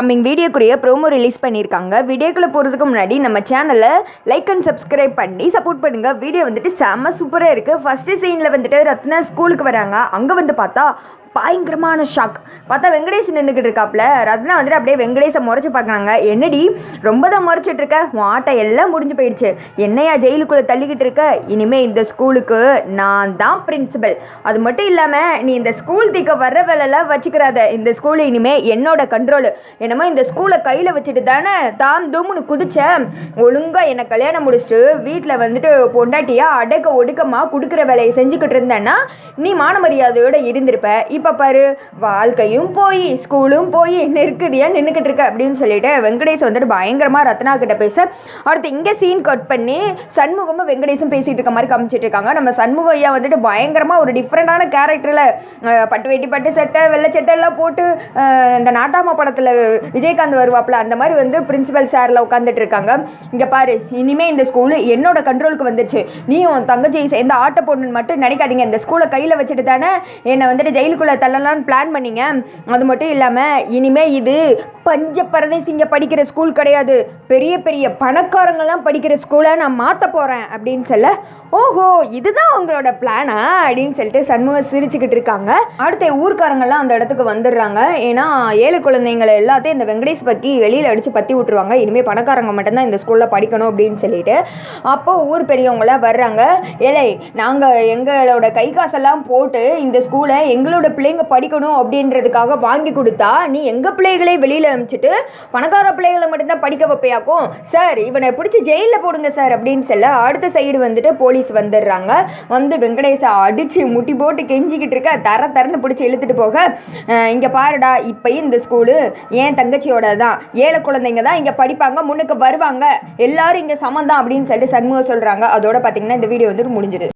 Coming வீடியோக்குரிய promo release பண்ணியிருக்காங்க. வீடியோக்குள்ளே போகிறதுக்கு முன்னாடி நம்ம சேனலை லைக் அண்ட் சப்ஸ்கிரைப் பண்ணி சப்போர்ட் பண்ணுங்கள். வீடியோ வந்துட்டு செம்ம சூப்பராக இருக்குது. ஃபஸ்ட்டு சீனில் வந்துட்டு ரத்னா ஸ்கூலுக்கு வராங்க. அங்கே வந்து பார்த்தா பயங்கரமான ஷாக். பார்த்தா வெங்கடேஷ் நின்றுக்கிட்டு இருக்காப்புல. ரத்னா வந்துட்டு அப்படியே வெங்கடேஷை முறைச்சி பார்க்குறாங்க. என்னடி ரொம்ப தான் முறைச்சிட்டு இருக்க, உன் ஆட்டம் எல்லாம் முடிஞ்சு போயிடுச்சு, என்னையா ஜெயிலுக்குள்ளே தள்ளிக்கிட்டு இருக்க, இனிமேல் இந்த ஸ்கூலுக்கு நான் தான் பிரின்சிபல். அது மட்டும் இல்லாமல் நீ இந்த ஸ்கூல் தீக்க வர்ற வேலைலாம் வச்சுக்கிறாத, இந்த ஸ்கூலு இனிமேல் என்னோட கண்ட்ரோலு. என்னமோ இந்த ஸ்கூலை கையில் வச்சுட்டு தானே தாம் தூம்னு குதிச்சேன். ஒழுங்காக என்னை கல்யாணம் முடிச்சுட்டு வீட்டில் வந்துட்டு பொண்டாட்டியாக அடக்க ஒடுக்கமாக கொடுக்குற வேலையை செஞ்சுக்கிட்டு இருந்தேன்னா நீ மான மரியாதையோடு இருந்திருப்ப. இப்போ பாரு, வாழ்க்கையும் போய் ஸ்கூலும் போய் நெருக்குதியாக நின்றுக்கிட்டு இருக்க அப்படின்னு சொல்லிட்டு வெங்கடேஷ் வந்துட்டு பயங்கரமாக ரத்னா கிட்ட பேச, அடுத்து இங்கே சீன் கட் பண்ணி சண்முகமும் வெங்கடேஷும் பேசிகிட்டு இருக்க மாதிரி காமிச்சிட்டு இருக்காங்க. நம்ம சண்முக ஐயா வந்துட்டு பயங்கரமாக ஒரு டிஃப்ரெண்டான கேரக்டரில் பட்டு வெட்டி பட்டு சட்டை வெள்ளை சட்டை எல்லாம் போட்டு இந்த நாட்டாமா படத்தில் விஜயகாந்த் வருவாப்பில் அந்த மாதிரி வந்து பிரின்சிபல் சாரில் உட்காந்துட்டு இருக்காங்க. இங்கே பாரு, இனிமேல் இந்த ஸ்கூலு என்னோட கண்ட்ரோலுக்கு வந்துச்சு, நீ உன் தங்கச்சியை சேர்ந்த ஆட்ட பொண்ணுன்னு மட்டும் நினைக்காதீங்க. இந்த ஸ்கூலை கையில் வச்சுட்டு தானே என்னை வந்துட்டு ஜெயிலுக்குள்ளே தள்ளலான்னு பிளான் பண்ணிங்க. அது மட்டும் இல்லாமல் இனிமேல் இது பஞ்ச பரதேசிங்க படிக்கிற ஸ்கூல் கிடையாது, பெரிய பெரிய பணக்காரங்கள்லாம் படிக்கிற ஸ்கூலை நான் மாற்ற போகிறேன் அப்படின்னு சொல்ல, ஓஹோ இதுதான் உங்களோட பிளானா அப்படின்னு சொல்லிட்டு சண்முகம் சிரிச்சுக்கிட்டு இருக்காங்க. அடுத்த ஊர்க்காரங்கள்லாம் அந்த இடத்துக்கு வந்துடுறாங்க. ஏன்னா ஏழை குழந்தைங்களை எல்லாத்தையும் இந்த வெங்கடேஷ் பற்றி வெளியில் அடித்து பற்றி விட்டுருவாங்க. இனிமேல் பணக்காரங்க மட்டும்தான் இந்த ஸ்கூலில் படிக்கணும் அப்படின்னு சொல்லிட்டு அப்போது ஊர் பெரியவங்களாம் வர்றாங்க. ஏழை, நாங்கள் எங்களோட கை காசெல்லாம் போட்டு இந்த ஸ்கூலை எங்களோட பிள்ளைங்க படிக்கணும் அப்படின்றதுக்காக வாங்கி கொடுத்தா நீ எங்கள் பிள்ளைகளே வெளியில் அனுப்பிச்சிட்டு பணக்கார பிள்ளைகளை மட்டும்தான் படிக்க வைப்பையாக்கும். சார் இவனை பிடிச்சி ஜெயிலில் போடுங்க சார் அப்படின்னு சொல்ல, அடுத்த சைடு வந்துட்டு போலீஸ் வந்துடுறாங்க. வந்து வெங்கடேஷை அடித்து முட்டி போட்டு கெஞ்சிக்கிட்டு இருக்க, தரன்னு பிடிச்சி இழுத்துட்டு போக, இங்கே பாருடா, இப்போயும் இந்த ஸ்கூலு ஏன் தங்கச்சியோட தான், ஏழை குழந்தைங்க தான் இங்கே படிப்பாங்க, முன்னுக்கு வருவாங்க, எல்லாரும் இங்கே சமந்தான் அப்படின்னு சொல்லிட்டு சண்முகம் சொல்கிறாங்க. அதோட பார்த்தீங்கன்னா இந்த வீடியோ வந்துட்டு முடிஞ்சிடுது.